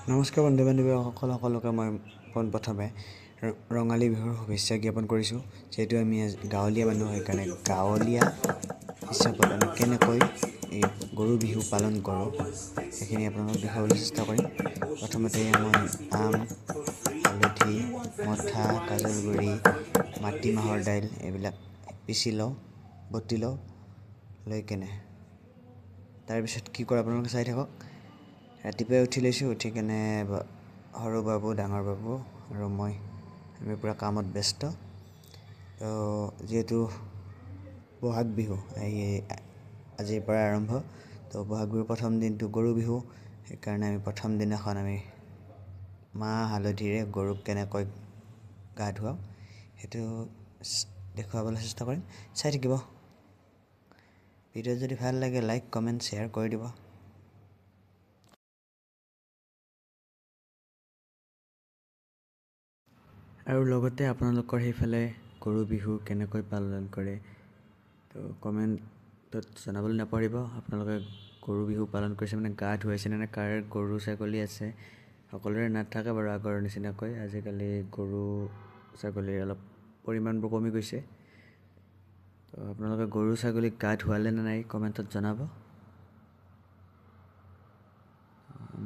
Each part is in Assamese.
নমস্কাৰ বন্ধু বান্ধৱীসকলকে মই পোনপ্ৰথমে ৰঙালী বিহুৰ শুভেচ্ছা জ্ঞাপন কৰিছোঁ। যিহেতু আমি গাঁৱলীয়া মানুহ সেইকাৰণে গাঁৱলীয়া হিচাপত আমি কেনেকৈ এই গৰু বিহু পালন কৰোঁ সেইখিনি আপোনালোকক দেখাবলৈ চেষ্টা কৰিম। প্ৰথমতে মই আম, হালধি, মঠা, কাজলগুৰি, মাটিমাহৰ দাইল এইবিলাক পিচি লওঁ, বটি লওঁ, লৈ কেনে তাৰপিছত কি কৰে আপোনালোকে চাই থাকক। ৰাতিপুৱাই উঠি লৈছোঁ, উঠি কেনে সৰু বাবু, ডাঙৰ বাবু আৰু আমি পূৰা কামত ব্যস্ত। তো যিহেতু বহাগ বিহু আজিৰ পৰা আৰম্ভ, তো বহাগ বিহুৰ প্ৰথম দিনটো গৰু বিহু। সেইকাৰণে আমি প্ৰথম দিনাখন আমি মাহ হালধিৰে গৰুক কেনেকৈ গা ধুৱাওঁ সেইটো দেখুৱাবলৈ চেষ্টা কৰিম। চাই থাকিব। ভিডিঅ' যদি ভাল লাগে লাইক, কমেণ্ট, শ্বেয়াৰ কৰি দিব। আৰু লগতে আপোনালোকৰ সেইফালে গৰু বিহু কেনেকৈ পালন কৰে তো কমেণ্টত জনাবলৈ নাপাহৰিব। আপোনালোকে গৰু বিহু পালন কৰিছে মানে গা ধুৱাইছেনে নে, কাৰ গৰু ছাগলী আছে। সকলোৰে নাথাকে বাৰু আগৰ নিচিনাকৈ, আজিকালি গৰু ছাগলীৰ অলপ পৰিমাণবোৰ কমি গৈছে। তো আপোনালোকে গৰু ছাগলীক গা ধুৱালে নে নাই কমেণ্টত জনাব।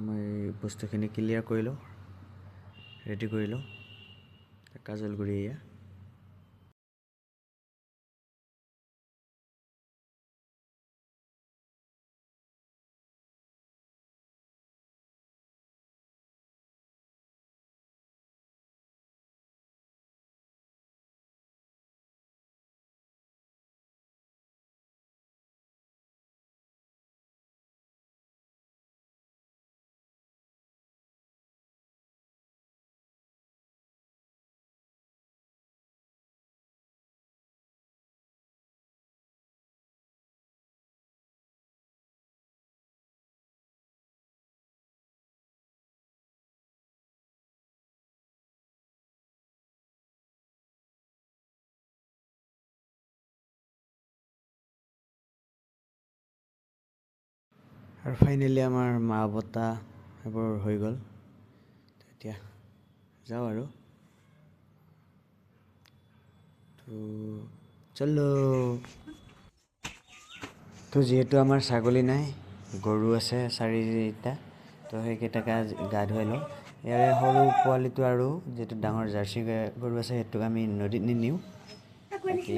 মই বস্তুখিনি ক্লিয়াৰ কৰি লওঁ, ৰেডি কৰি লওঁ। কাজলগুৰি এয়া আৰু ফাইনেলি আমাৰ মা বতা সেইবোৰ হৈ গ'ল। এতিয়া যাওঁ আৰু তো যিহেতু আমাৰ ছাগলী নাই, গৰু আছে 4টা, তো সেইকেইটাকে গা ধুৱাই লওঁ। ইয়াৰে সৰু পোৱালিটো আৰু যিটো ডাঙৰ জাৰ্চি গৰু আছে সেইটোক আমি নদীত নিনিওঁ। বাকী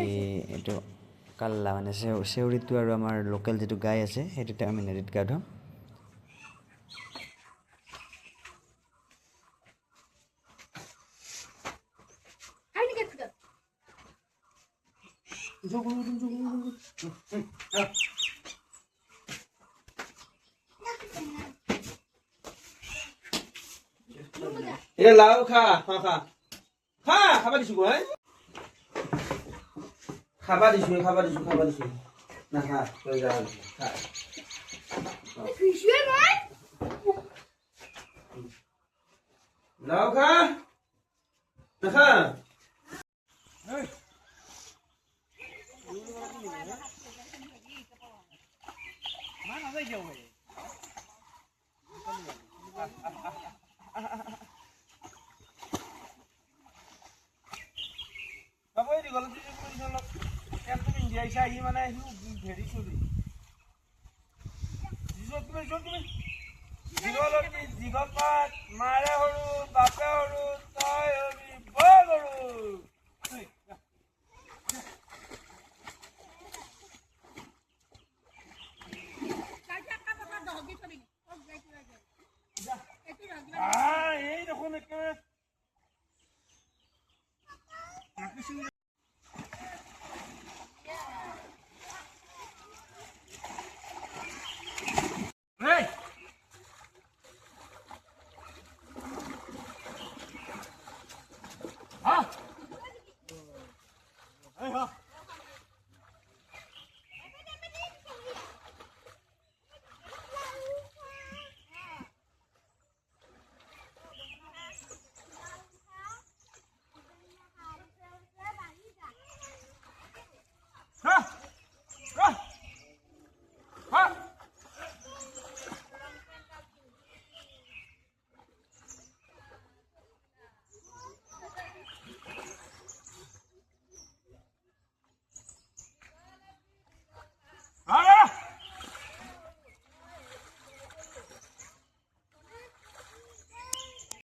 এইটো কাল্লা মানে চেউৰীটো আৰু আমাৰ লোকেল যিটো গাই আছে সেইটোতে আমি নদীত গা ধুৱাম। এটা লাও খা খা খা খা খাবা দিছো গৈ খাবা দিছো না খা তই যা খা লাও খা না খা মানে ভেৰি চলি দীঘল পাত মাৰে সৰু বাপে সৰু তই হবি বৰ গৰু। এই দেখোন একেবাৰে